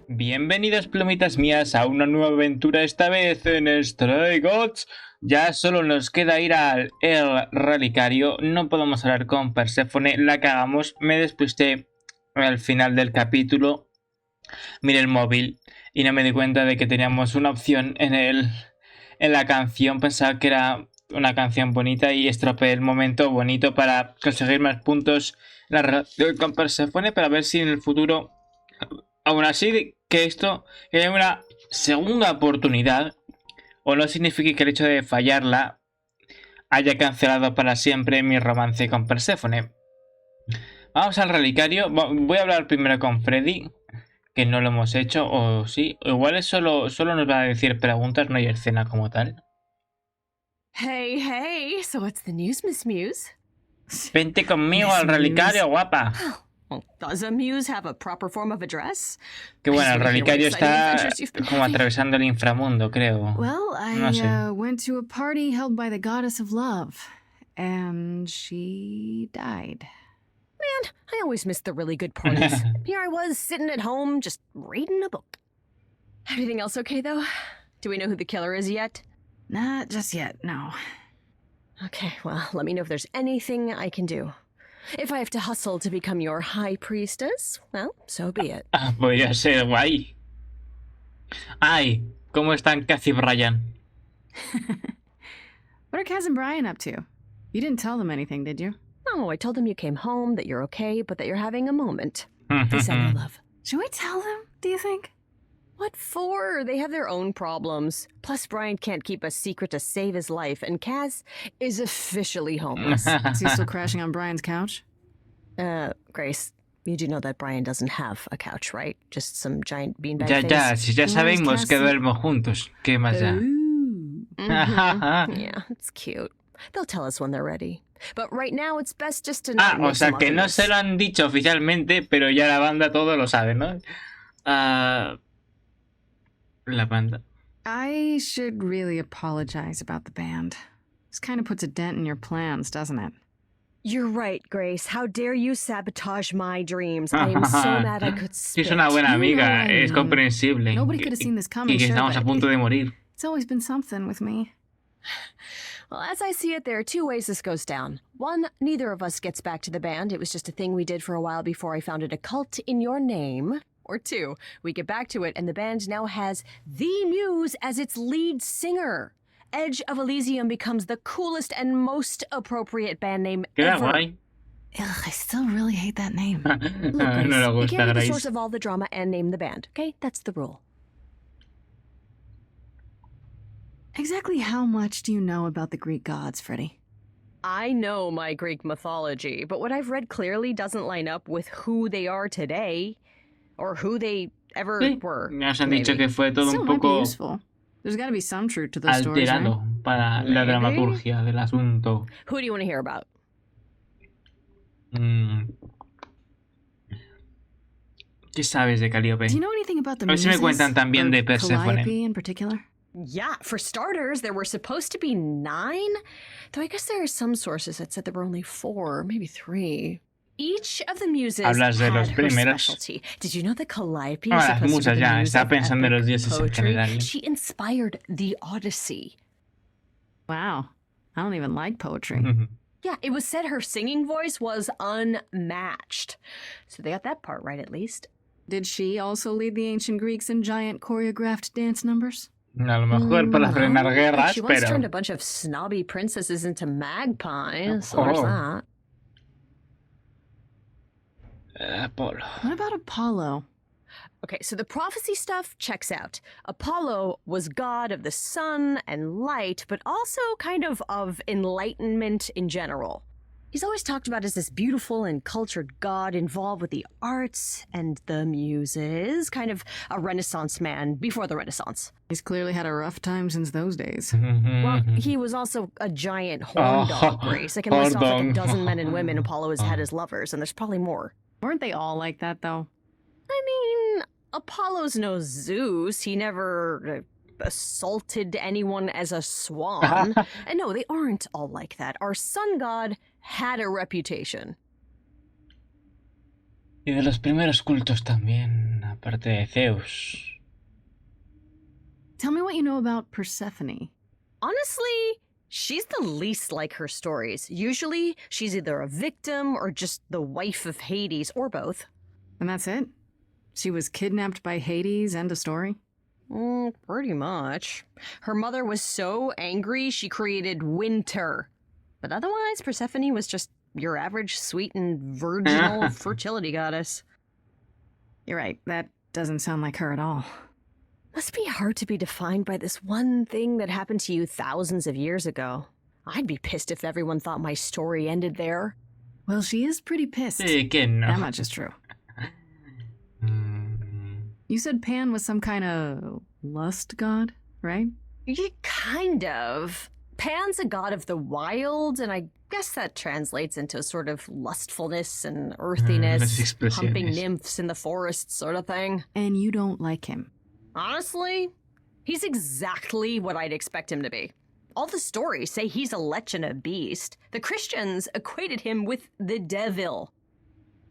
Bienvenidos plumitas mías a una nueva aventura, esta vez en Stray Gods. Ya solo nos queda ir al relicario. No podemos hablar con Perséfone, la cagamos. Me despisté al final del capítulo. Miré el móvil y no me di cuenta de que teníamos una opción en la canción. Pensaba que era una canción bonita y estropeé el momento bonito para conseguir más puntos la relación con Perséfone, para ver si en el futuro, aún así, que haya una segunda oportunidad, o no signifique que el hecho de fallarla haya cancelado para siempre mi romance con Perséfone. Vamos al relicario. Voy a hablar primero con Freddy, que no lo hemos hecho, o sí, o igual es solo nos va a decir preguntas, no hay escena como tal. Hey, so what's the news, Miss Muse? Vente conmigo al relicario, guapa. Well, does a muse have a proper form of address? Que bueno, el relicario está como atravesando el inframundo, creo. Well, No sé. went to a party held by the goddess of love, and she died. Man, I always miss the really good parties. Here I was, sitting at home, just reading a book. Everything else okay, though? Do we know who the killer is yet? Not just yet, no. Okay, well, let me know if there's anything I can do. If I have to hustle to become your high priestess, well, so be it. Podría ser guay. Ay, ¿cómo están Cass y Brian? What are Kaz and Brian up to? You didn't tell them anything, did you? Oh, I told them you came home, that you're okay, but that you're having a moment. They send their love. Should we tell them, do you think? What for? They have their own problems. Plus, Brian can't keep a secret to save his life, and Kaz is officially homeless. Is he still crashing on Brian's couch? Grace, you do know that Brian doesn't have a couch, right? Just some giant beanbag face? Ya sabemos que duermo juntos. ¿Qué más da? Yeah, it's cute. They'll tell us when they're ready. But right now, it's best just to not O sea que no se lo han dicho oficialmente, pero ya la banda todo lo sabe, ¿no? La banda. I should really apologize about the band. This kind of puts a dent in your plans, doesn't it? You're right, Grace. How dare you sabotage my dreams? I am so mad I could spit. Es una buena amiga, es comprensible. Nobody could have seen this coming, Y que sure, estamos a punto de morir. It's always been something with me. Well, as I see it, there are two ways this goes down. One, neither of us gets back to the band. It was just a thing we did for a while before I founded a cult in your name. Or two, we get back to it and the band now has the Muse as its lead singer. Edge of Elysium becomes the coolest and most appropriate band name ever. Guay. Ugh, I still really hate that name. Look, Grace, No le you gusta, can't be the Grace. source of all the drama and name the band, okay? That's the rule. Exactly how much do you know about the Greek gods, Freddy? I know my Greek mythology, but what I've read clearly doesn't line up with who they are today. Or who they ever were. Nos han dicho que fue todo Still un might be poco useful. There's got to be some truth to those stories, right? alterado para la dramaturgia del asunto. Who do you want to hear about? ¿Qué sabes de Calíope? Do you know anything about the A ver si me muses? cuentan también de Or Perséfone. Calíope in particular? Yeah, for starters, there were supposed to be 9. Though I guess there are some sources that said there were only 4, maybe 3. Each of the muses Hablas de had los her primeros. specialty. Did you know that Calliope is Las supposed to musas be the ya, muse estaba of pensando en los epic dioses en poetry? general. She inspired the Odyssey. Wow. I don't even like poetry. Yeah, it was said her singing voice was unmatched. So they got that part right, at least. Did she also lead the ancient Greeks in giant choreographed dance numbers? A lo mejor para frenar But guerras, she once pero... turned a bunch of snobby princesses into magpies, so there's that. Apolo. What about Apollo? Okay, so the prophecy stuff checks out. Apollo was god of the sun and light, but also kind of enlightenment in general. He's always talked about as this beautiful and cultured god involved with the arts and the muses, kind of a Renaissance man before the Renaissance. He's clearly had a rough time since those days. Well, he was also a giant horn dog, Grace. I can list off like a dozen men and women Apollo has had as lovers, and there's probably more. Weren't they all like that, though? I mean, Apollo's no Zeus. He never assaulted anyone as a swan. And no, they aren't all like that. Our sun god had a reputation. Y de los primeros cultos también, aparte de Zeus. Tell me what you know about Persephone. Honestly, she's the least like her stories. Usually, she's either a victim or just the wife of Hades, or both. And that's it? She was kidnapped by Hades, end of story? Pretty much. Her mother was so angry she created winter. But otherwise, Persephone was just your average sweet and virginal fertility goddess. You're right, that doesn't sound like her at all. Must be hard to be defined by this one thing that happened to you thousands of years ago. I'd be pissed if everyone thought my story ended there. Well, she is pretty pissed. Sí, que no. That much is true. You said Pan was some kind of lust god, right? Yeah, kind of. Pan's a god of the wild, and I guess that translates into sort of lustfulness and earthiness, humping nymphs in the forest sort of thing. And you don't like him? Honestly, he's exactly what I'd expect him to be. All the stories say he's a lech and a beast. The Christians equated him with the devil.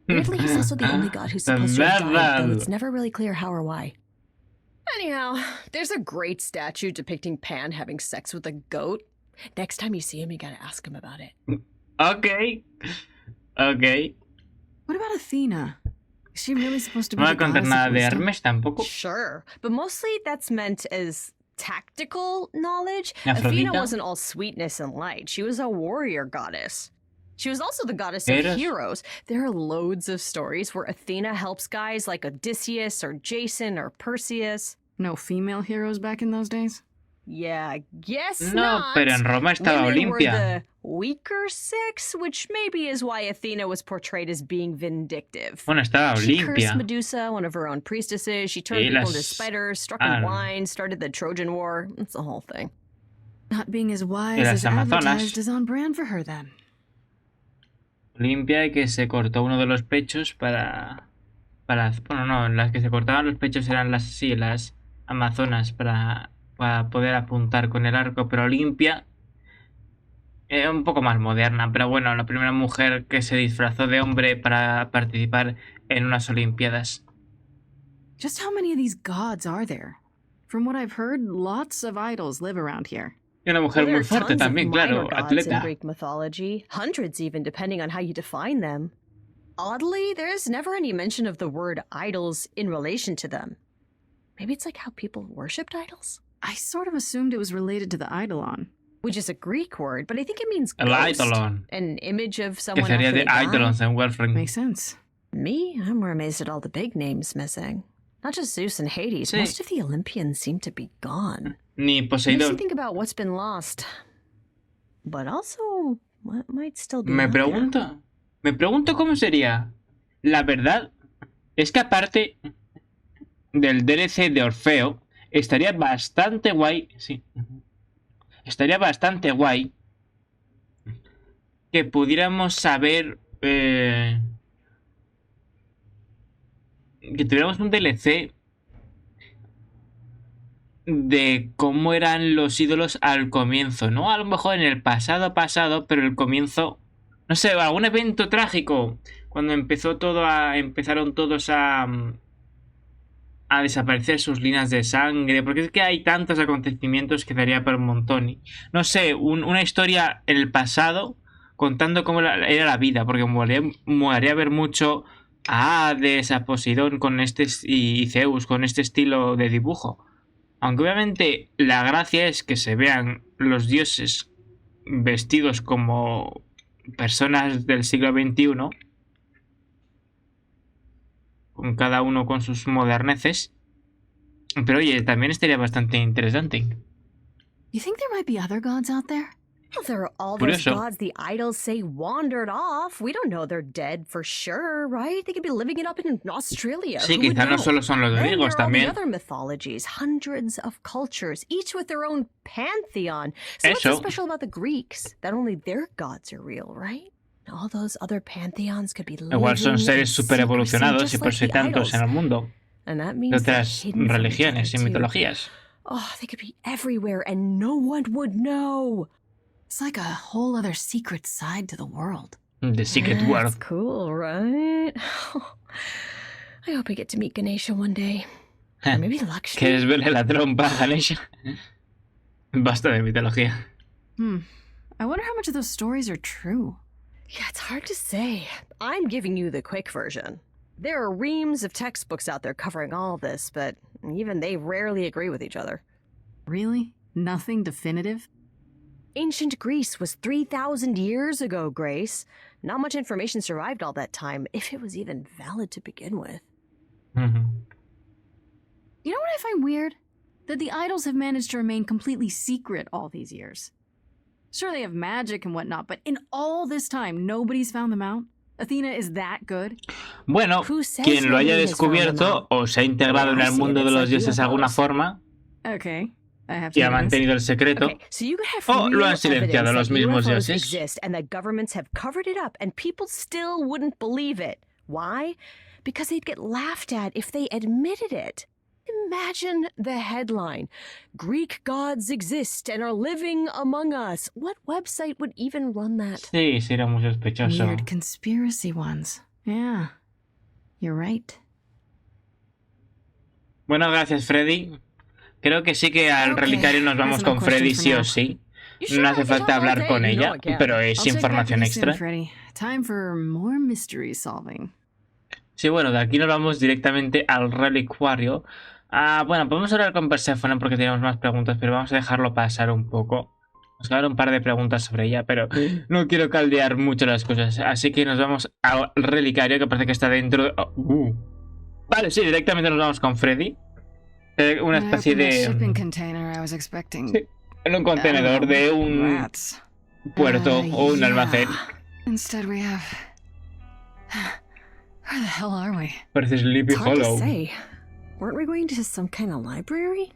Weirdly, he's also the only god who's supposed to have died, though it's never really clear how or why. Anyhow, there's a great statue depicting Pan having sex with a goat. Next time you see him, you gotta ask him about it. Okay. What about Athena? Is she really supposed to be No the voy a contar goddess nada of de wisdom? Hermes tampoco. Sure, but mostly that's meant as tactical knowledge. Aphrodite? Athena wasn't all sweetness and light. She was a warrior goddess. She was also the goddess of Eres? heroes. There are loads of stories where Athena helps guys like Odysseus or Jason or Perseus. No female heroes back in those days? Yeah, I guess No, not. pero en Roma estaba Women were Olimpia. the weaker sex, which maybe is why Athena was portrayed as being vindictive. Bueno, estaba She cursed Olimpia. Medusa, one of her own priestesses. She turned Y people las- into spiders, struck Ah, them no. blind, started the Trojan War. It's the whole thing. Not being as wise Y las as Amazonas. advertised is on brand for her then. Olimpia, que se cortó uno de los pechos para... Bueno, no, las que se cortaban los pechos eran las Amazonas para poder apuntar con el arco, pero Olimpia era un poco más moderna, pero bueno, la primera mujer que se disfrazó de hombre para participar en unas Olimpiadas. Just how many of these gods are there? From what I've heard, lots of idols live around here. Y una mujer There muy are fuerte tons of también, minor claro, gods in atleta. Greek mythology, hundreds even, depending on how you define them. Oddly, there's never any mention of the word idols in relation to them. Maybe it's like how people worshipped idols? I sort of assumed it was related to the eidolon. Which is a Greek word, but I think it means El ghost. Eidolon, An image of que someone sería after de they die. Eidolons en Warframe. Makes sense. Me? I'm more amazed at all the big names missing. Not just Zeus and Hades. Sí. Most of the Olympians seem to be gone. Ni Makes you Poseidón. think about what's been lost. But also, what might still be Me out there. pregunto cómo sería. La verdad es que aparte del DLC de Orfeo, estaría bastante guay. Sí. Estaría bastante guay que pudiéramos saber. Que tuviéramos un DLC de cómo eran los ídolos al comienzo, ¿no? A lo mejor en el pasado, pero el comienzo, no sé, algún evento trágico, cuando empezaron todos a desaparecer sus líneas de sangre, porque es que hay tantos acontecimientos que daría por un montón. Y, no sé, una historia en el pasado contando cómo era la vida, porque molaría ver mucho a Hades, a Poseidón con y Zeus con este estilo de dibujo. Aunque obviamente la gracia es que se vean los dioses vestidos como personas del siglo XXI, con cada uno con sus moderneces. Pero oye, también estaría bastante interesante. You think there might be other gods out there? Well, there are all those Curioso. gods the idols say wandered off. We don't know they're dead for sure, right? They could be living it up in Australia. Sí, Who would quizá no know? solo son los Then there griegos are all the también. other mythologies, hundreds of cultures, each with their own pantheon. So what's Eso. so special about the Greeks? That only their gods are real, right? All those other pantheons could be Igual son living seres in super secrecy, evolucionados y just por like eso hay the tantos en idols. el mundo. And that De means they're otras hidden from each other religiones y too. mitologías. Oh, they could be everywhere and no one would know. It's like a whole other secret side to the world. The Secret That's World. cool, right? I hope I get to meet Ganesha one day. Or maybe Lakshmi. ¿Quieres verle la trompa a Ganesha? Basta de mitología. I wonder how much of those stories are true. Yeah, it's hard to say. I'm giving you the quick version. There are reams of textbooks out there covering all this, but even they rarely agree with each other. Really? Nothing definitive? Ancient Greece was 3,000 years ago, Grace. Not much information survived all that time, if it was even valid to begin with. Ujú. You know what I find weird? That the idols have managed to remain completely secret all these years. Sure, they have magic and whatnot, but in all this time, nobody's found them out? Athena is that good? Bueno, Who says quien lo haya nobody has found them descubierto out? o se ha integrado en I el see it, mundo de it's los like dioses de alguna UFOs. forma Okay, I have to y ha do this. mantenido el secreto, Okay, so you could have o lo real han silenciado evidence los that mismos UFOs dioses. exist and that governments have covered it up and people still wouldn't believe it. Why? Because they'd get laughed at if they admitted it. Imagine the headline. Greek gods exist and are living among us. What website would even run that? Sí, sí, era muy sospechoso. Weird conspiracy ones. Yeah, you're right. Bueno, gracias, Freddy. Creo que sí que al Ok, relicario nos vamos that's con enough Freddy questions sí for o now. sí. You sure No I hace can falta talk all hablar day? con You know ella, I can. pero es I'll check back información with you soon, extra. Freddy. Time for more mystery solving. Sí, bueno, de aquí nos vamos directamente al relicuario. Bueno, podemos hablar con Perséfone porque tenemos más preguntas, pero vamos a dejarlo pasar un poco. Vamos a dar un par de preguntas sobre ella, pero no quiero caldear mucho las cosas. Así que nos vamos al relicario, que parece que está dentro de... Vale, sí, directamente nos vamos con Freddy. Una especie shipping de... container I was expecting. Sí, en un contenedor de un Rats. puerto o un Yeah. almacén. Instead we have... Where the hell are we? Parece Sleepy It's hard to Hollow. say. Weren't we going to some kind of library?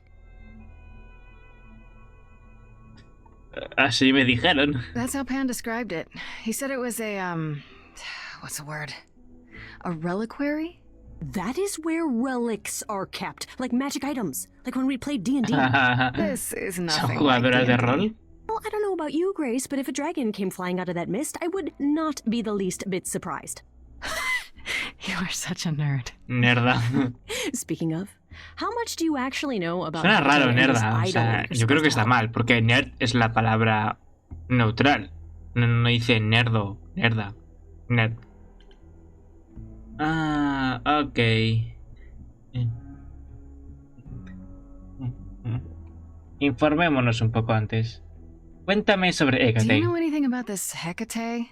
Así me dijeron. That's how Pan described it. He said it was a, what's the word? A reliquary? That is where relics are kept, like magic items, like when we played D&D. This is ¿Son nothing jugadoras de like rol? D&D. Well, I don't know about you, Grace, but if a dragon came flying out of that mist, I would not be the least bit surprised. You are such a nerd. Nerda. Speaking of, how much do you actually know about Suena raro, Hecate and this nerda. O idol sea, you're yo creo que está supposed to mal, porque nerd es la palabra neutral. No dice nerdo, nerda. Nerd. Ok. Informémonos un poco antes. Cuéntame sobre Do you Hecate. know anything about this Hecate?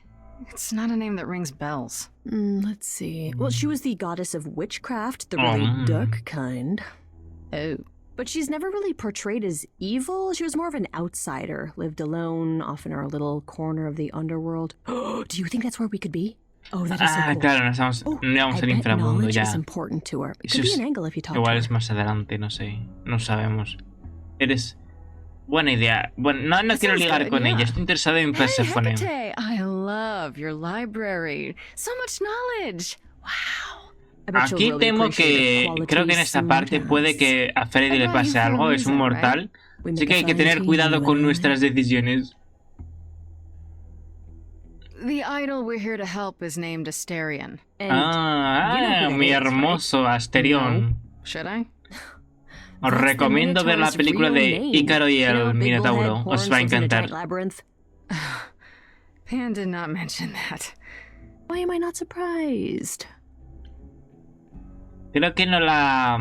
It's not a name that rings bells. Let's see. Well, she was the goddess of witchcraft, the really duck kind. Oh. But she's never really portrayed as evil. She was more of an outsider, lived alone, often in a little corner of the underworld. Do you think that's where we could be? Oh, that is so cool. Claro, no vamos I al bet inframundo knowledge ya. is important to her. It Eso could be es- an angle if you talk to Igual her. es más adelante, no sé. No sabemos. Eres... Buena idea. Bueno, no That quiero sounds ligar good, con yeah. ella. Estoy interesado en Hey, Perséfone. Hecate! I love your library. So much knowledge. Wow. I bet you'll Aquí really temo appreciate que... the Creo que en qualities esta Smart parte puede has. que a Freddy I le brought you pase for a algo. Es un reason, mortal. We Así make que a hay que tener fine cuidado team, con you nuestras decisiones. The idol we're here to help is named Asterion. and you know who Mi that is, hermoso Asterión. Should I? Os That's the recomiendo ver la Minotaur's película real de name. Ícaro y You know, el big bullhead, Minotauro. Os horns, va a lives in a encantar. giant labyrinth. Pan did not mention that. Why am I not surprised? Creo que no la...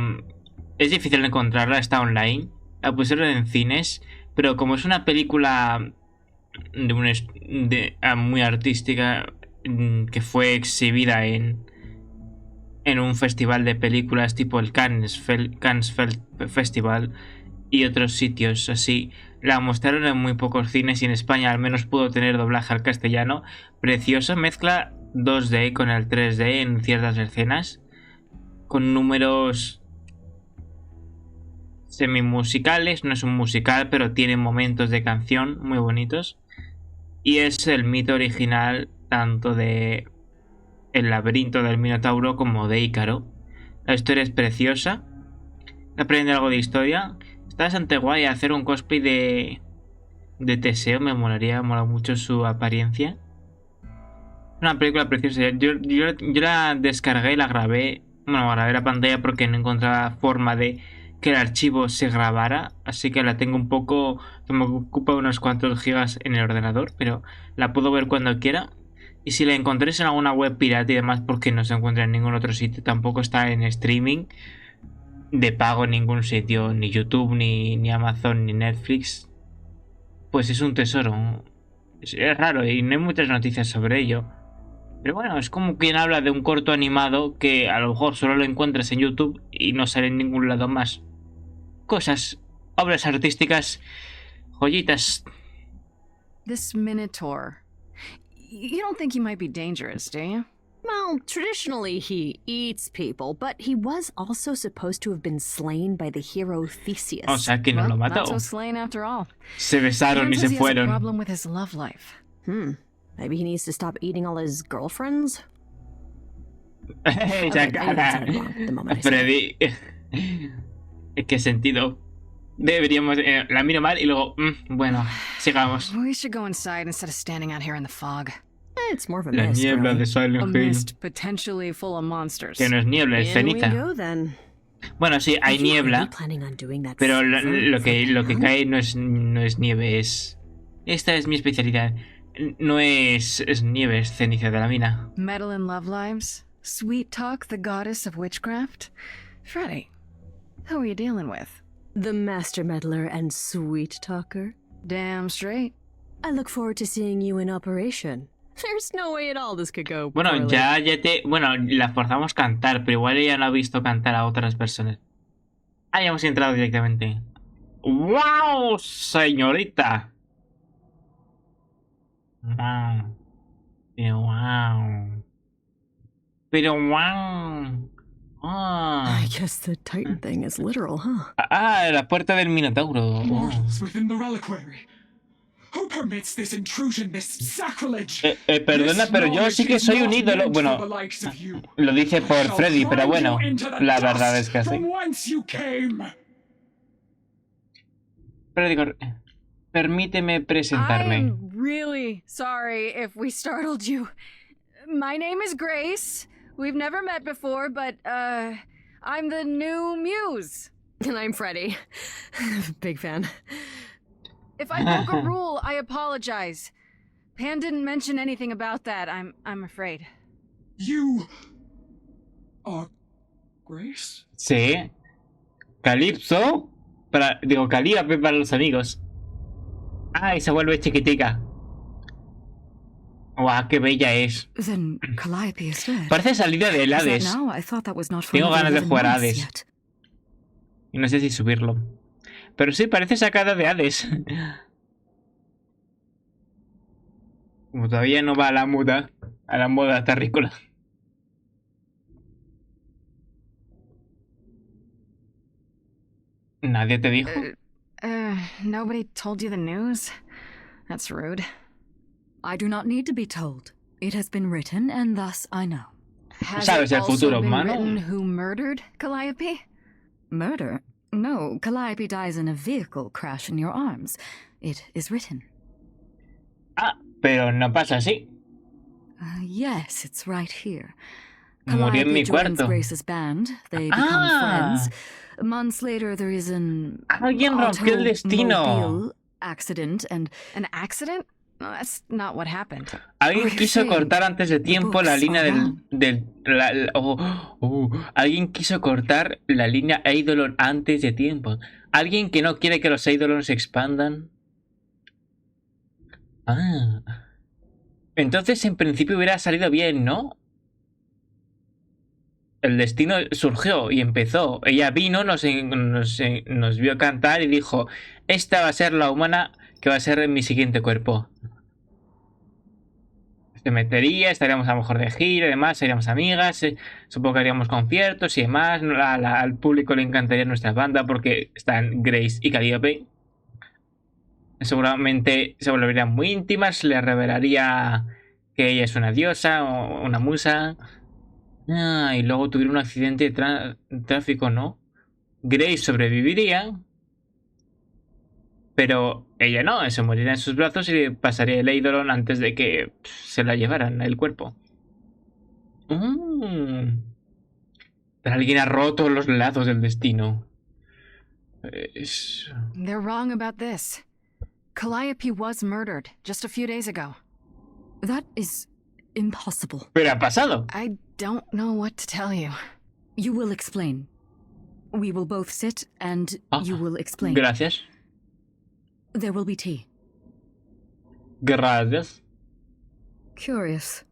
Es difícil encontrarla, está online. La pusieron en cines, pero como es una película muy artística que fue exhibida en un festival de películas tipo el Cannes Festival y otros sitios así, La mostraron en muy pocos cines y en España al menos pudo tener doblaje al castellano. Preciosa, mezcla 2D con el 3D en ciertas escenas, con números semi-musicales. No es un musical, pero tiene momentos de canción muy bonitos. Y es el mito original tanto de El laberinto del Minotauro como de Ícaro. La historia es preciosa. Aprende algo de historia. Está bastante guay hacer un cosplay de Teseo. Me mola mucho su apariencia. Una película preciosa. Yo la descargué y la grabé. Bueno, grabé la pantalla porque no encontraba forma de que el archivo se grabara. Así que la tengo un poco... que me ocupa unos cuantos gigas en el ordenador. Pero la puedo ver cuando quiera. Y si la encontréis en alguna web pirata y demás, porque no se encuentra en ningún otro sitio, tampoco está en streaming de pago en ningún sitio, ni YouTube, ni Amazon, ni Netflix, pues es un tesoro. Es raro y no hay muchas noticias sobre ello. Pero bueno, es como quien habla de un corto animado que a lo mejor solo lo encuentras en YouTube y no sale en ningún lado más. Cosas, obras artísticas, joyitas. This Minotaur. You don't think he might be dangerous, do you? Well, traditionally he eats people, but he was also supposed to have been slain by the hero Theseus. O sea que no lo mató. Not so slain after all. Se besaron y se fueron. He has a problem with his love life. Maybe he needs to stop eating all his girlfriends? Esa cara. Freddy. ¿En qué sentido? Deberíamos... la miro mal y luego... bueno, sigamos. We should go inside instead of standing out here in the fog. It's more of a La mist, niebla really. de A Silent Hill. mist potentially full of monsters. Que no es niebla, es In we ceniza. go, then. Bueno, sí, hay Are you niebla, really planning on doing that pero for lo que fun? cae no es nieve, es... Esta es mi especialidad. No es nieve, es ceniza de la mina. Metal and love lives? Sweet Talk, the goddess of witchcraft? Freddy, who are you dealing with? The master meddler and sweet talker. Damn straight. I look forward to seeing you in operation. There's no way at all this could go Bueno, poorly. ya te... Bueno, la forzamos a cantar, pero igual ella no ha visto cantar a otras personas. Ah, ya hemos entrado directamente. ¡Wow, señorita! ¡Wow! Pero wow. Pero wow. I guess the Titan thing is literal, huh? La puerta del Minotauro. Mortals within the reliquary. Who permits this intrusion, this sacrilege? Perdona, pero yo sí que soy un ídolo. Bueno, lo dice por Freddy, pero bueno, la verdad es que así. Pero digo, permíteme presentarme. I'm really sorry if we startled you. My name is Grace. We've never met before, but, I'm the new muse. And I'm Freddy. Big fan. If I broke a rule, I apologize. Pan didn't mention anything about that, I'm afraid. You are Grace? Sí. Calipso. Calíope para los amigos. Y se vuelve chiquitica. ¡Guau, qué bella es! Then Calíope is dead. Parece salida del Hades. Now? I thought that was not for Tengo ganas de 11 jugar a months Hades. yet. Y no sé si subirlo. Pero sí, parece sacada de Hades. Como todavía no va a la moda terrícola. ¿Nadie te dijo? Nobody told you the news? That's rude. I do not need to be told. It has been written, and thus I know. Has ¿Sabes it el futuro, also been mano? written who murdered Calíope? Murder? No, Calíope dies in a vehicle crash in your arms. It is written. Pero no pasa así. Yes, it's right here. Murió en mi Calíope joins cuarto. Grace's band. They become friends. Months later, there is an Alguien rompió el destino. automobile accident, and An accident? No, that's not what happened. Alguien Oye, quiso sí. cortar antes de tiempo la Books línea are Alguien quiso cortar la línea Eidolon antes de tiempo. Alguien que no quiere que los Eidolons se expandan. Entonces en principio hubiera salido bien, ¿no? El destino surgió y empezó. Ella vino, nos vio cantar y dijo: esta va a ser la humana que va a ser mi siguiente cuerpo. Se metería, estaríamos a lo mejor de gira y demás, seríamos amigas, supongo que haríamos conciertos y demás. Al público le encantaría nuestra banda porque están Grace y Calíope. Seguramente se volverían muy íntimas, le revelaría que ella es una diosa o una musa. Y luego tuviera un accidente de tráfico, ¿no? Grace sobreviviría, pero ella no, se moriría en sus brazos y pasaría el Eidolon antes de que se la llevaran el cuerpo. Pero alguien ha roto los lazos del destino. They're wrong about this. Calíope was murdered just a few days ago. That is impossible. Pero ha pasado. I don't know what to tell you. You will explain. We will both sit and you will explain. Gracias. There will be tea. Gracias. Curious.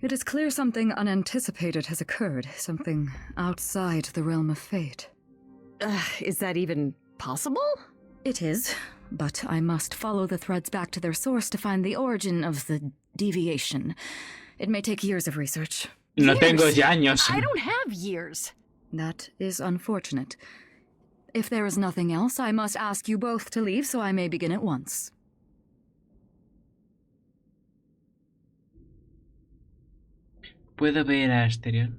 It is clear something unanticipated has occurred, something outside the realm of fate. Is that even possible? It is, but I must follow the threads back to their source to find the origin of the deviation. It may take years of research. No tengo ya años. I don't have years. That is unfortunate. If there is nothing else, I must ask you both to leave so I may begin at once. ¿Puedo ver a exterior?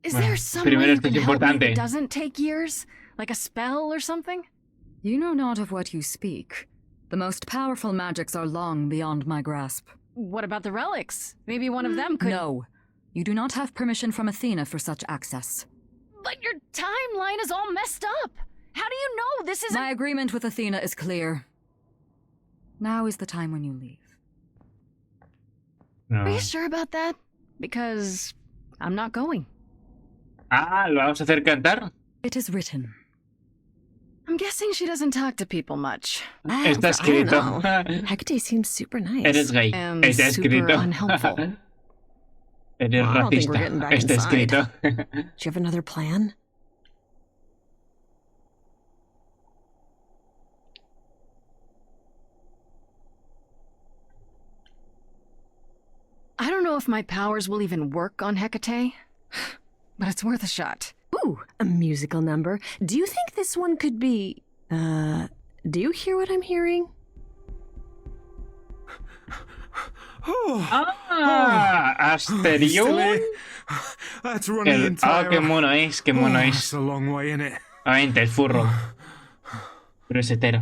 Is Bueno, there some way primero you esto can es help me importante. that doesn't take years? Like a spell or something? You know not of what you speak. The most powerful magics are long beyond my grasp. What about the relics? Maybe one of them could... No. You do not have permission from Athena for such access. But your timeline is all messed up. How do you know this isn't... My agreement with Athena is clear. Now is the time when you leave. Are No. you sure about that? Because I'm not going. ¿Lo vamos a hacer cantar? It is written. I'm guessing she doesn't talk to people much. Está escrito. Hecate seems super nice. Eres gay. And Está super escrito. unhelpful. Eres Well, I don't think we're racista. getting back Está inside. escrito. Do you have another plan? I don't know if my powers will even work on Hecate, but it's worth a shot. Ooh, a musical number. Do you think this one could be... do you hear what I'm hearing? Asterión. That's running the entire... Qué mono es, qué mono es. It's a long way, innit? Obviamente, es furro. Pero es hetero.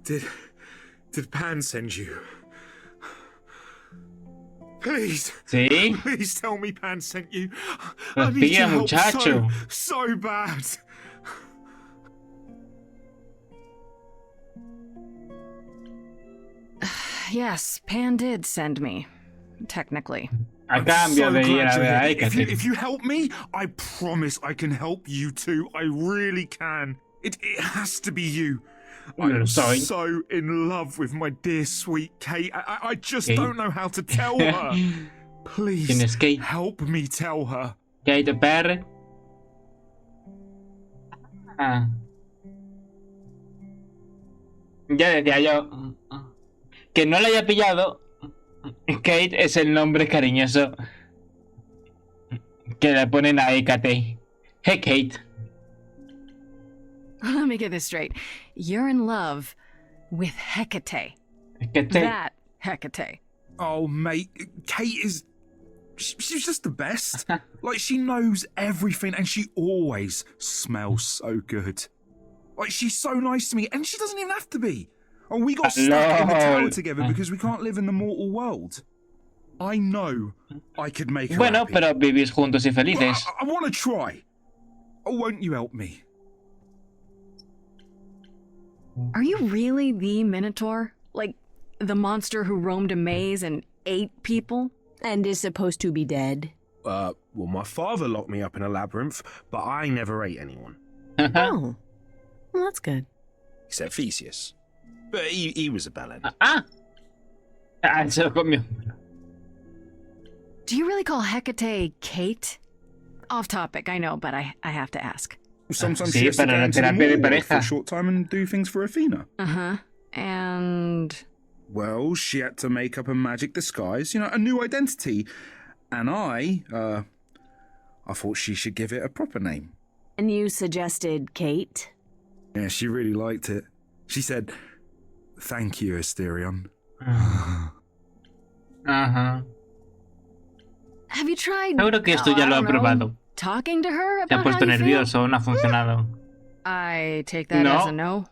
Did Pan send you? Please. ¿Sí? Please tell me Pan sent you. Pues I need pilla, your help muchacho. so bad. Yes, Pan did send me. Technically. A cambio de ir a glad ver you're a here. Hecate. If you help me, I promise I can help you too. I really can. It has to be you. I'm Sorry. so in love with my dear sweet Kate. I just Kate? don't know how to tell her. ¿Quién Please es Kate? help me tell her. Kate Perry. Ya decía yo que no la haya pillado. Kate es el nombre cariñoso que le ponen a Hecate. Hey Kate. Let me get this straight. You're in love with Hecate. Hecate. That Hecate. Oh, mate, Kate is... She's just the best. Like, she knows everything and she always smells so good. Like, she's so nice to me and she doesn't even have to be. Oh, we got stuck in the tower Lol. together because we can't live in the mortal world. I know I could make her Bueno, happy. pero vivís juntos y Well, felices. I want to try. Oh, won't you help me? Are you really the Minotaur? Like, the monster who roamed a maze and ate people? And is supposed to be dead? Well, my father locked me up in a labyrinth, but I never ate anyone. Oh. Well, that's good. Except Theseus. But he was a bellend. Se lo comió. Do you really call Hecate Kate? Off topic, I know, but I have to ask. Sometimes Sí, she has to para go la into the terapia de morgue for pareja. a short time and do things for Athena. Uh-huh. And... Well, she had to make up a magic disguise, a new identity. And I thought she should give it a proper name. And you suggested Kate? Yeah, she really liked it. She said, "Thank you, Asterion." Ajá. have you tried... Seguro que esto ya I lo ha don't know, probado. talking to her Se ha about how puesto you feel? nervioso, no ha funcionado. I take that No. as a no.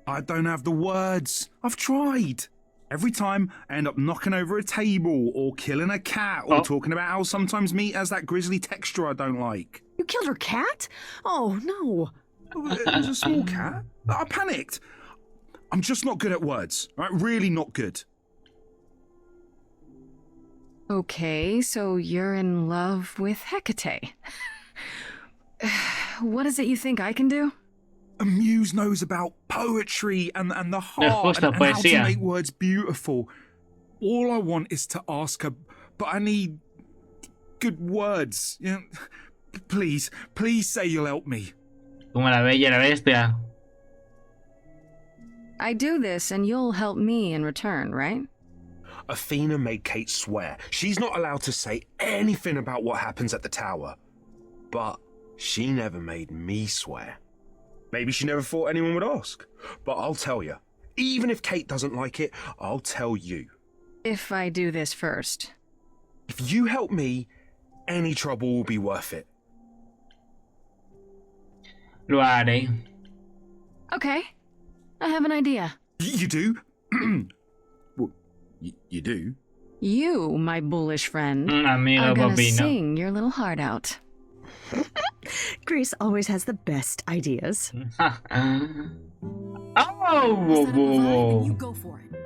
I don't have the words. I've tried. Every time I end up knocking over a table or killing a cat or talking about how sometimes meat has that grisly texture I don't like. You killed her cat? Oh, no. It was a small cat. I panicked. I'm just not good at words, right? Really not good. Okay, so you're in love with Hecate. What is it you think I can do? A muse knows about poetry and the heart Justo, and how to poesía. make words beautiful. All I want is to ask her, but I need good words. Please say you'll help me. Como la bella y la bestia. I do this and you'll help me in return, right? Athena made Kate swear she's not allowed to say anything about what happens at the tower. But she never made me swear. Maybe she never thought anyone would ask. But I'll tell you. Even if Kate doesn't like it, I'll tell you. If I do this first. If you help me, any trouble will be worth it. Lo haré. Okay, I have an idea. You do? Well, you do? You, my bullish friend, Amigo are gonna Bobino. sing your little heart out. Grace always has the best ideas. Oh, whoa, whoa, whoa. go for it.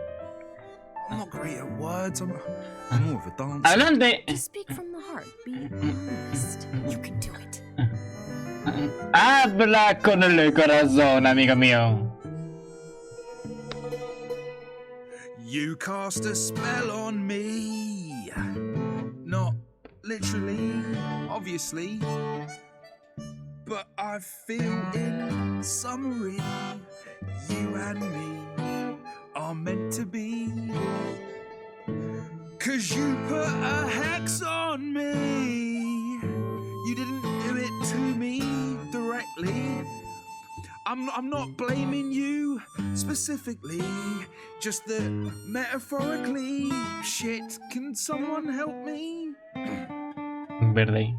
I'm not great at words. I'm more of a dancer. Adelante. Just speak from the heart. Be honest. You can do it. Habla con el corazón, amigo mío. You cast a spell on me. Not literally, obviously. But I feel in summary, you and me are meant to be. 'Cause you put a hex on me. You didn't do it to me directly. I'm not blaming you specifically, just that metaphorically. Shit, can someone help me? Verde.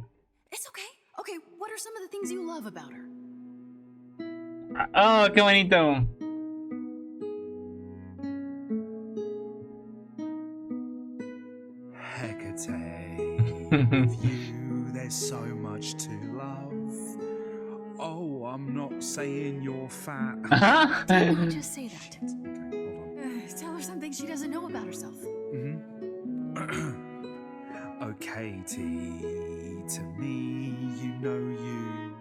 It's okay. Okay, what are some of the things you love about her? Oh, qué bonito. Hecate, with you there's so much to love. Oh, I'm not saying you're fat. Don't you just say that. Okay, hold on. Tell her something she doesn't know about herself. Oh, Katie, to me, you know you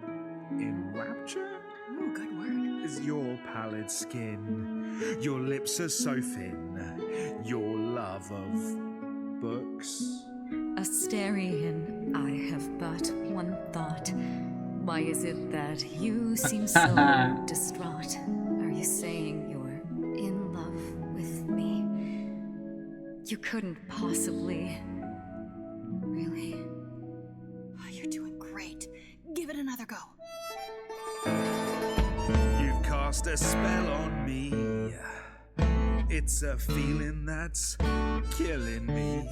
enrapture Ooh, good word. is your pallid skin. Your lips are so thin. Your love of books. Asterion, I have but one thought. Why is it that you seem so distraught? Are you saying you're in love with me? You couldn't possibly. Really? Oh, you're doing great. Give it another go. You've cast a spell on me. It's a feeling that's killing me.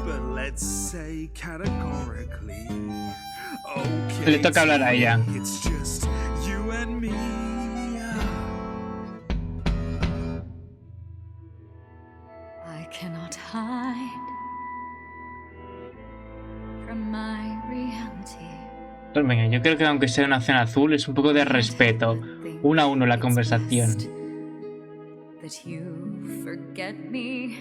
But let's say categorically, okay, Le toca hablar a ella. it's just you and me. I cannot hide from my reality. Pues venga, yo creo que aunque sea una opción azul, es un poco de respeto. 1 a 1 la conversación. That you forget me.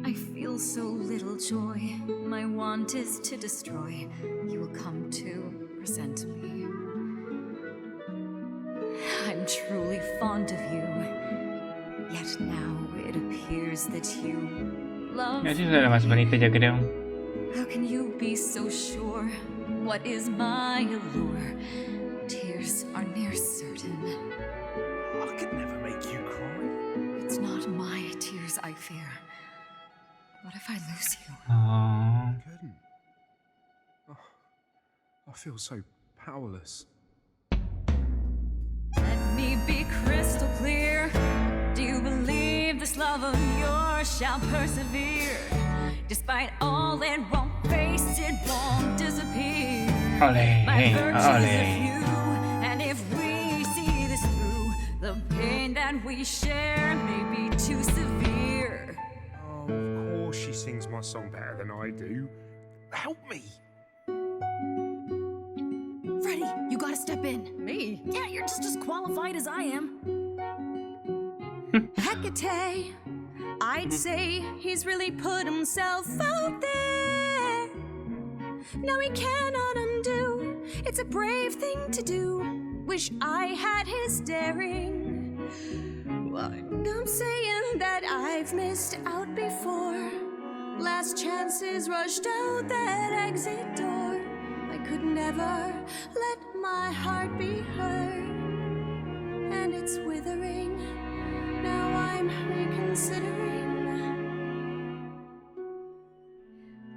I feel so little joy. My want is to destroy. You will come to resent me. I'm truly fond of you. Yet now it appears that you love Así es la más bonita, yo creo. How can you be so sure? What is my allure? I could never make you cry. It's not my tears I fear. What if I lose you? I couldn't. Oh, I feel so powerless. Let me be crystal clear. Do you believe this love of yours shall persevere? Despite all it won't face, it won't disappear. Ole, My virtues are ole. few, and if we see this through, the pain that we share may be too severe. Oh, of course she sings my song better than I do. Help me. Freddie, you gotta step in. Me? Yeah, you're just as qualified as I am. Hecate, I'd say he's really put himself out there. No, he cannot undo. It's a brave thing to do. Wish I had his daring. Well, I'm saying that I've missed out before. Last chances rushed out that exit door. I could never let my heart be heard. And it's withering. Now I'm reconsidering.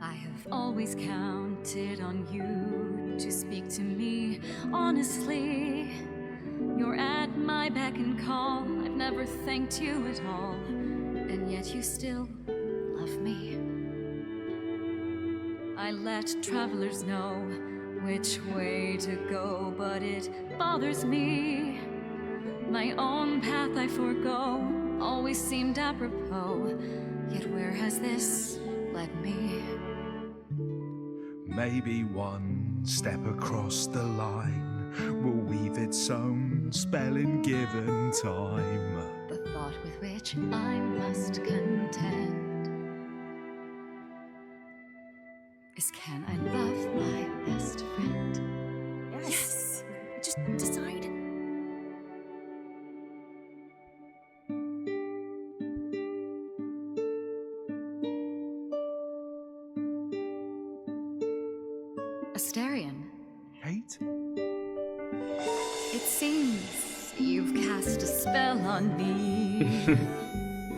I have always counted on you to speak to me honestly. You're at my beck and call. I've never thanked you at all, and yet you still love me. I let travelers know which way to go, but it bothers me. My own path I forego always seemed apropos, yet where has this led me? Maybe one step across the line will weave its own spell in given time. The thought with which I must contend is, can I love my best friend? Yes. Just decide. Asterion, Kate? it seems you've cast a spell on me.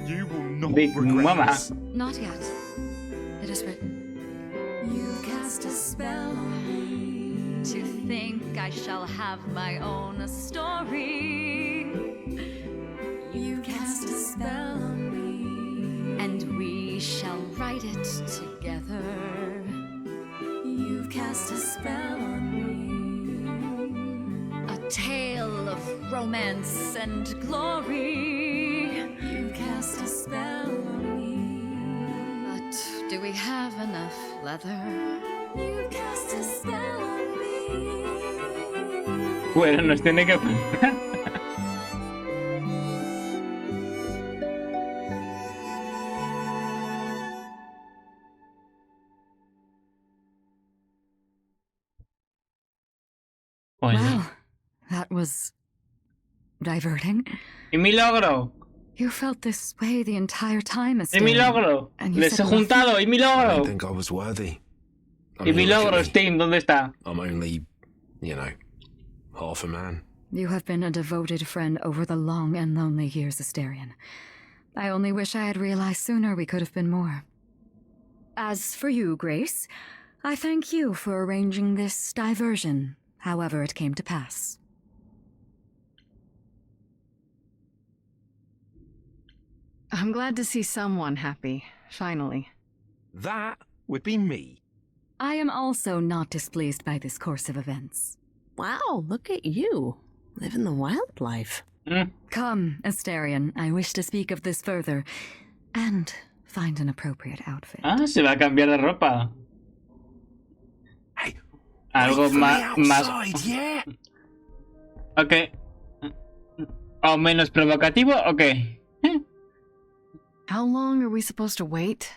You will not Big regret mama. this. Not yet. It is written. You cast a spell on me. To think I shall have my own story. You cast a spell on me. And we shall write it together. You've cast a spell on me. A tale of romance and glory. You've cast a spell on me. But do we have enough leather? You've cast a spell on me. Bueno, nos tiene que faltar. Ole. Well, that was diverting. Y mi logro. You felt this way the entire time, Y Asterion. mi logro. And you Les he said nothing. juntado. Y mi I logro. don't think I was worthy. I Y mi mean, look logro, at me. Steam, ¿dónde está? I'm only, you know, half a man. You have been a devoted friend over the long and lonely years, Asterion. I only wish I had realized sooner we could have been more. As for you, Grace, I thank you for arranging this diversion, however it came to pass. I'm glad to see someone happy, finally. That would be me. I am also not displeased by this course of events. Wow, look at you. Living the wild life. Come, Asterion, I wish to speak of this further, and find an appropriate outfit. Ah, se va a cambiar de ropa. Hey, Algo wait for me más. outside, yeah? Ok. ¿O menos provocativo? Ok. How long are we supposed to wait?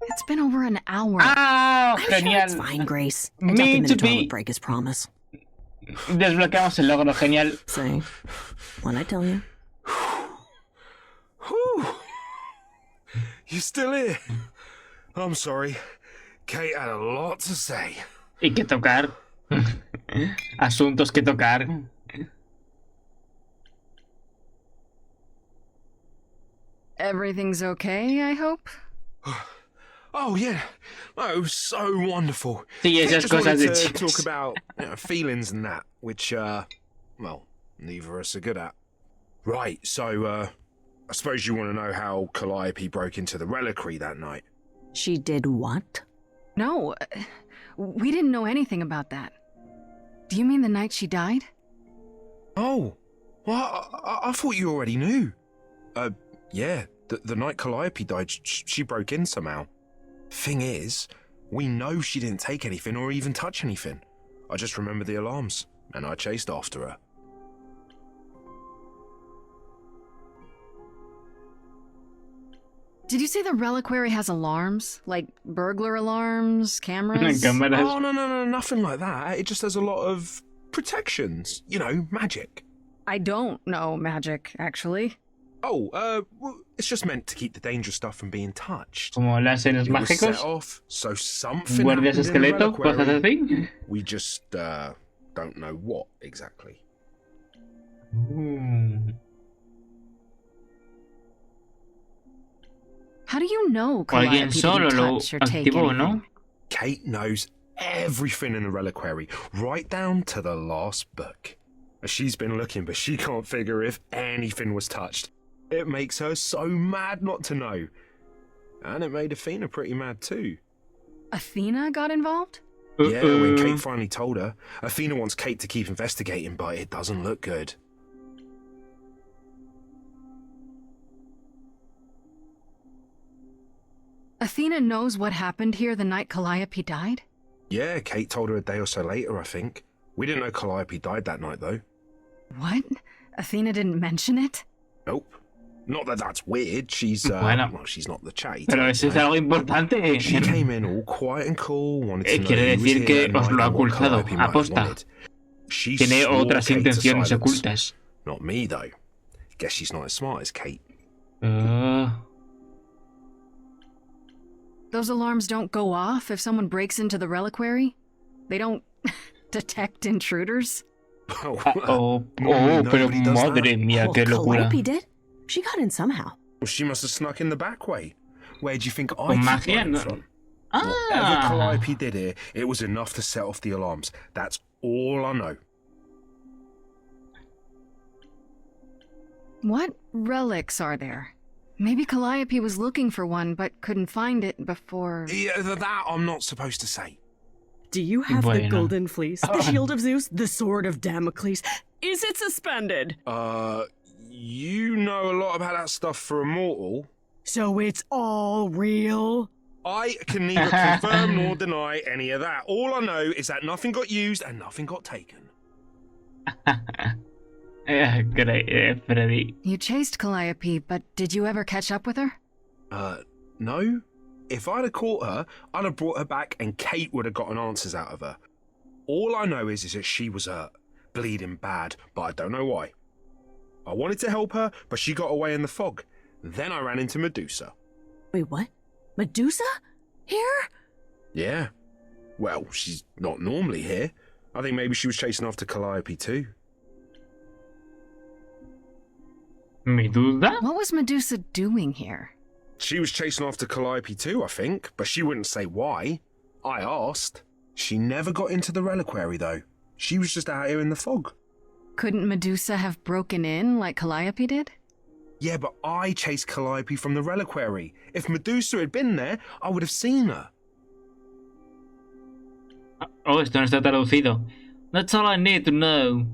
It's been over an hour. ¡Ah! I'm sure Genial. it's fine, Grace. I Me doubt the to Minotaur be. would break his promise. Desbloqueamos el logro, genial. Say, what'd I tell you? Whew. You still here? I'm sorry. Kate had a lot to say. Y que tocar. Asuntos que tocar. Everything's okay, I hope? Oh, yeah. Oh, it was so wonderful. Sí, Kate esas just cosas wanted de to chicos. talk about feelings and that, which, well, neither of us are good at. Right, so, I suppose you want to know how Calíope broke into the reliquary that night. She did what? No, we didn't know anything about that. Do you mean the night she died? Oh, well, I thought you already knew. Yeah, the night Calíope died, she broke in somehow. Thing is, we know she didn't take anything or even touch anything. I just remember the alarms, and I chased after her. Did you say the reliquary has alarms? Like burglar alarms, cameras? Cámaras. Oh, no, nothing like that. It just has a lot of protections. You know, magic. I don't know magic, actually. Oh, well, it's just meant to keep the dangerous stuff from being touched. Como láseres It was set mágicos, off, so something guardias happened in the esqueleto, cosas reliquary. así. We just, don't know what exactly. How do you know O alguien Calíope solo didn't lo touch or take activó, ¿no? anything? Kate knows everything in the reliquary, right down to the last book. She's been looking, but she can't figure if anything was touched. It makes her so mad not to know. And it made Athena pretty mad too. Athena got involved? Yeah, when Kate finally told her, Athena wants Kate to keep investigating, but it doesn't look good. Athena knows what happened here the night Calíope died? Yeah, Kate told her a day or so later, I think. We didn't know Calíope died that night, though. What? Athena didn't mention it? Nope. Not that that's weird. She's, Bueno. well, she's not the chatty Pero type, eso es you know. algo importante. She came in all quiet and cool, wanted to know Quiere who was decir here que and os might lo ha know what ocultado, Calíope might have aposta. wanted. She Tiene swore otras Kate to intenciones silence. ocultas. Not me, though. Guess she's not as smart as Kate. Those alarms don't go off if someone breaks into the reliquary? They don't detect intruders? Oh, Normally pero nobody does madre that. mía, Oh, qué locura. Calíope did? She got in somehow. Well, she must have snuck in the back way. Where do you think I Con keep magia, running no. from? Whatever Ah, Calíope did here, it was enough to set off the alarms. That's all I know. What relics are there? Maybe Calíope was looking for one but couldn't find it before... Yeah, that I'm not supposed to say. Do you have the Bueno. golden fleece, the shield of Zeus, the sword of Damocles? Is it suspended? You know a lot about that stuff for a mortal. So it's all real? I can neither confirm nor deny any of that. All I know is that nothing got used and nothing got taken. Freddy. You chased Calíope, but did you ever catch up with her? No. If I'd have caught her, I'd have brought her back and Kate would have gotten answers out of her. All I know is that she was hurt, bleeding bad, but I don't know why. I wanted to help her, but she got away in the fog. Then I ran into Medusa. Wait, what? Medusa? Here? Yeah. Well, she's not normally here. I think maybe she was chasing after Calíope too. ¿Medusa? What was Medusa doing here? She was chasing after Calíope too, I think, but she wouldn't say why. I asked. She never got into the reliquary, though. She was just out here in the fog. Couldn't Medusa have broken in like Calíope did? Yeah, but I chased Calíope from the reliquary. If Medusa had been there, I would have seen her. Oh, esto no está traducido. That's all I need to know.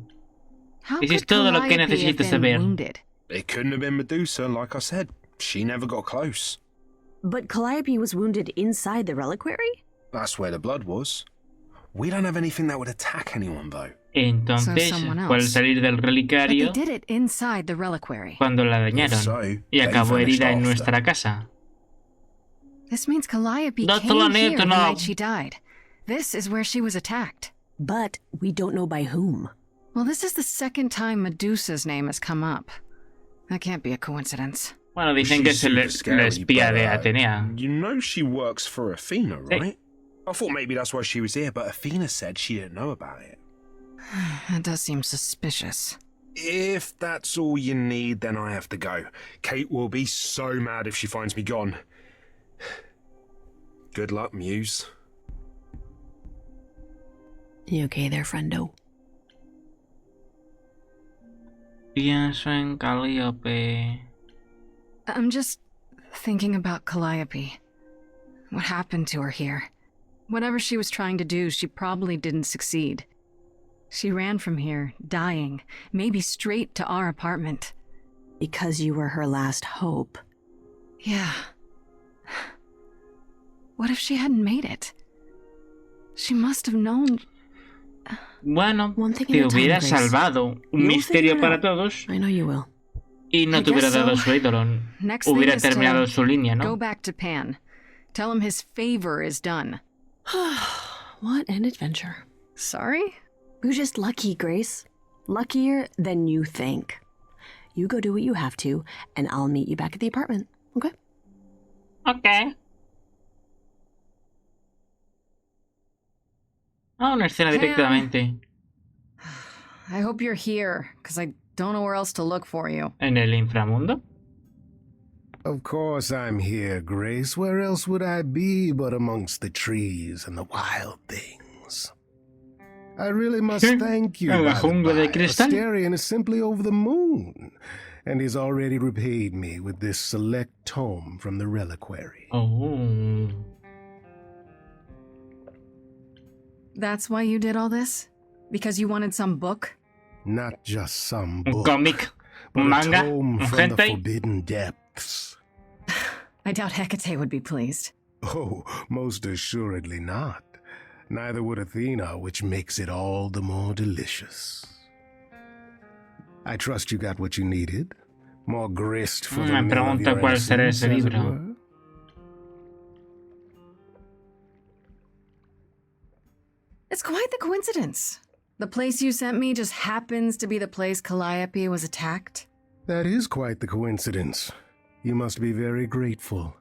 How This is could todo lo que Calíope have necesitas been saber. wounded? It couldn't have been Medusa, like I said. She never got close. But Calíope was wounded inside the reliquary? That's where the blood was. We don't have anything that would attack anyone, though. Entonces, someone else. fue al salir del But they relicario did it inside the reliquary. cuando la If dañaron so, y they acabó vanished herida en after. nuestra casa. This means Calíope That's came all I here need the to know. night she died. This is where she was attacked. But we don't know by whom. Well, this is the second time Medusa's name has come up. That can't be a coincidence. Bueno, dicen que es el, She's super la scary, espía but, de Atenea. You know she works for Athena, Sí. right? I thought maybe that's why she was here, but Athena said she didn't know about it. That does seem suspicious. If that's all you need, then I have to go. Kate will be so mad if she finds me gone. Good luck, Muse. You okay there, friendo? Pienso en Calíope. I'm just thinking about Calíope. What happened to her here? Whatever she was trying to do, she probably didn't succeed. She ran from here, dying, maybe straight to our apartment. Because you were her last hope. Yeah. What if she hadn't made it? She must have known. Bueno, One thing te at a time, hubiera Grace. salvado un You'll misterio figure it para out. todos I know you will. y no I te hubiera guess dado so. su ídolo. Next thing Hubiera is to terminado su línea, go ¿no? back to Pan. Tell him his favor is done. What an adventure. Sorry? You're just lucky, Grace. Luckier than you think. You go do what you have to, and I'll meet you back at the apartment, okay? Ok. Ah, una escena Pam. directamente. I hope you're here, because I don't know where else to look for you. ¿En el inframundo? Of course I'm here, Grace. Where else would I be but amongst the trees and the wild things? I really must thank you, En la by the jungla de by. cristal. Asterion is simply over the moon, and he's already repaid me with this select tome from the reliquary. Oh. That's why you did all this? Because you wanted some book? Not just some Un book, cómic, but un a manga, tome un from the hentai. forbidden depths. I doubt Hecate would be pleased. Oh, most assuredly not. Neither would Athena, which makes it all the more delicious. I trust you got what you needed. More grist for the Me mill of pregunto your cuál será innocence, ese as it libro. were. It's quite the coincidence. The place you sent me just happens to be the place Calíope was attacked. That is quite the coincidence. You must be very grateful.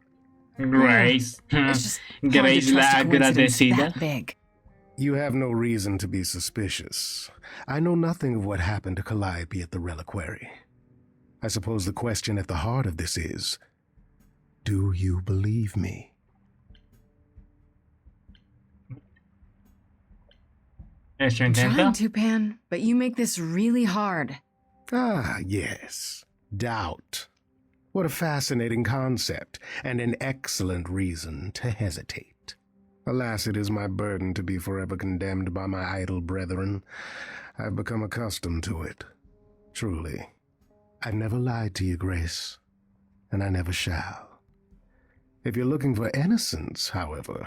Grace. It's just hard to Grace trust la a coincidence agradecida. that big. You have no reason to be suspicious. I know nothing of what happened to Calíope at the reliquary. I suppose the question at the heart of this is, do you believe me? ¿Eso I'm trying intenta? to, Pan, but you make this really hard. Ah, yes. Doubt. What a fascinating concept, and an excellent reason to hesitate. Alas, it is my burden to be forever condemned by my idle brethren. I've become accustomed to it. Truly. I've never lied to you, Grace, and I never shall. If you're looking for innocence, however,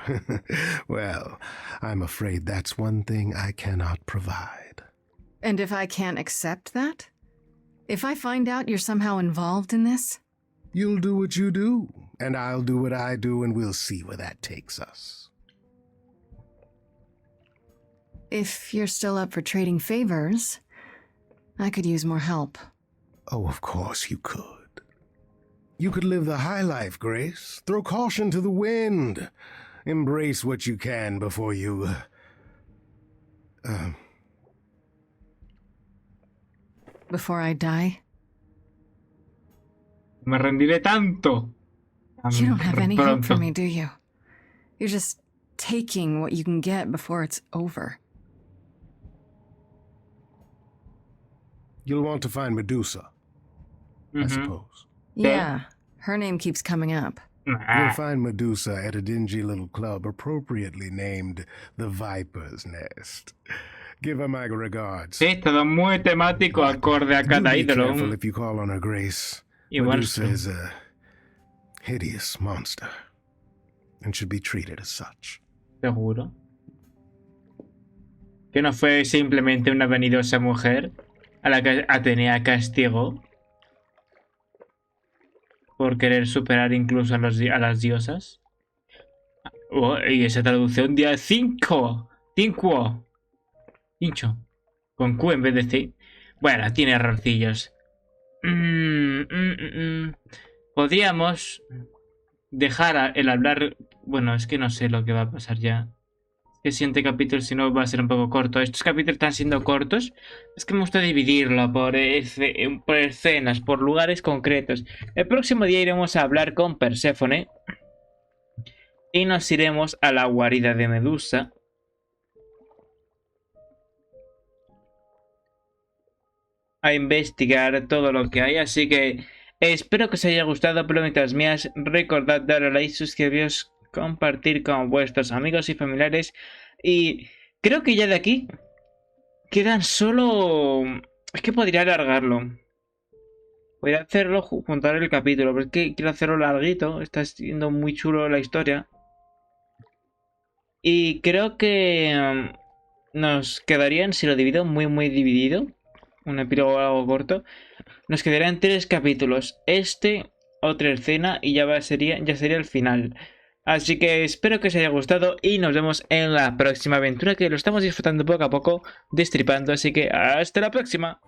well, I'm afraid that's one thing I cannot provide. And if I can't accept that? If I find out you're somehow involved in this? You'll do what you do, and I'll do what I do, and we'll see where that takes us. If you're still up for trading favors, I could use more help. Oh, of course you could. You could live the high life, Grace. Throw caution to the wind. Embrace what you can before you... Before I die? Me rendiré tanto. You don't have any hope for Pronto. me, do you? You're just taking what you can get before it's over. You'll want to find Medusa, I Mhm. suppose. Yeah, her name keeps coming up. You'll Ah, find Medusa at a dingy little club appropriately named the Viper's Nest. Give her my regards. sí, todo muy temático, acorde a Do cada be ídolo. careful if you call on her, Grace. Igual Medusa sí. is a hideous monster and should be treated as such. Seguro. Que no fue simplemente una vanidosa mujer a la que Atenea castigó por querer superar incluso a las diosas. Oh, y esa traducción día 5. 5. Hincho. Con Q en vez de C. Bueno, tiene errorcillos. Podríamos dejar el hablar... Bueno, es que no sé lo que va a pasar ya. Que el siguiente capítulo, si no, va a ser un poco corto. Estos capítulos están siendo cortos. Es que me gusta dividirlo por escenas, por lugares concretos. El próximo día iremos a hablar con Perséfone. Y nos iremos a la guarida de Medusa. A investigar todo lo que hay. Así que espero que os haya gustado. Pero mientras mías, recordad darle like, suscribiros, compartir con vuestros amigos y familiares. Y creo que ya de aquí quedan solo... Es que podría alargarlo. Voy a hacerlo juntar el capítulo, pero es que quiero hacerlo larguito. Está siendo muy chulo la historia. Y creo que nos quedarían, si lo divido muy dividido, un epílogo algo corto, nos quedarían 3 capítulos. Otra escena y ya sería el final. Así que espero que os haya gustado y nos vemos en la próxima aventura, que lo estamos disfrutando poco a poco, destripando. Así que hasta la próxima.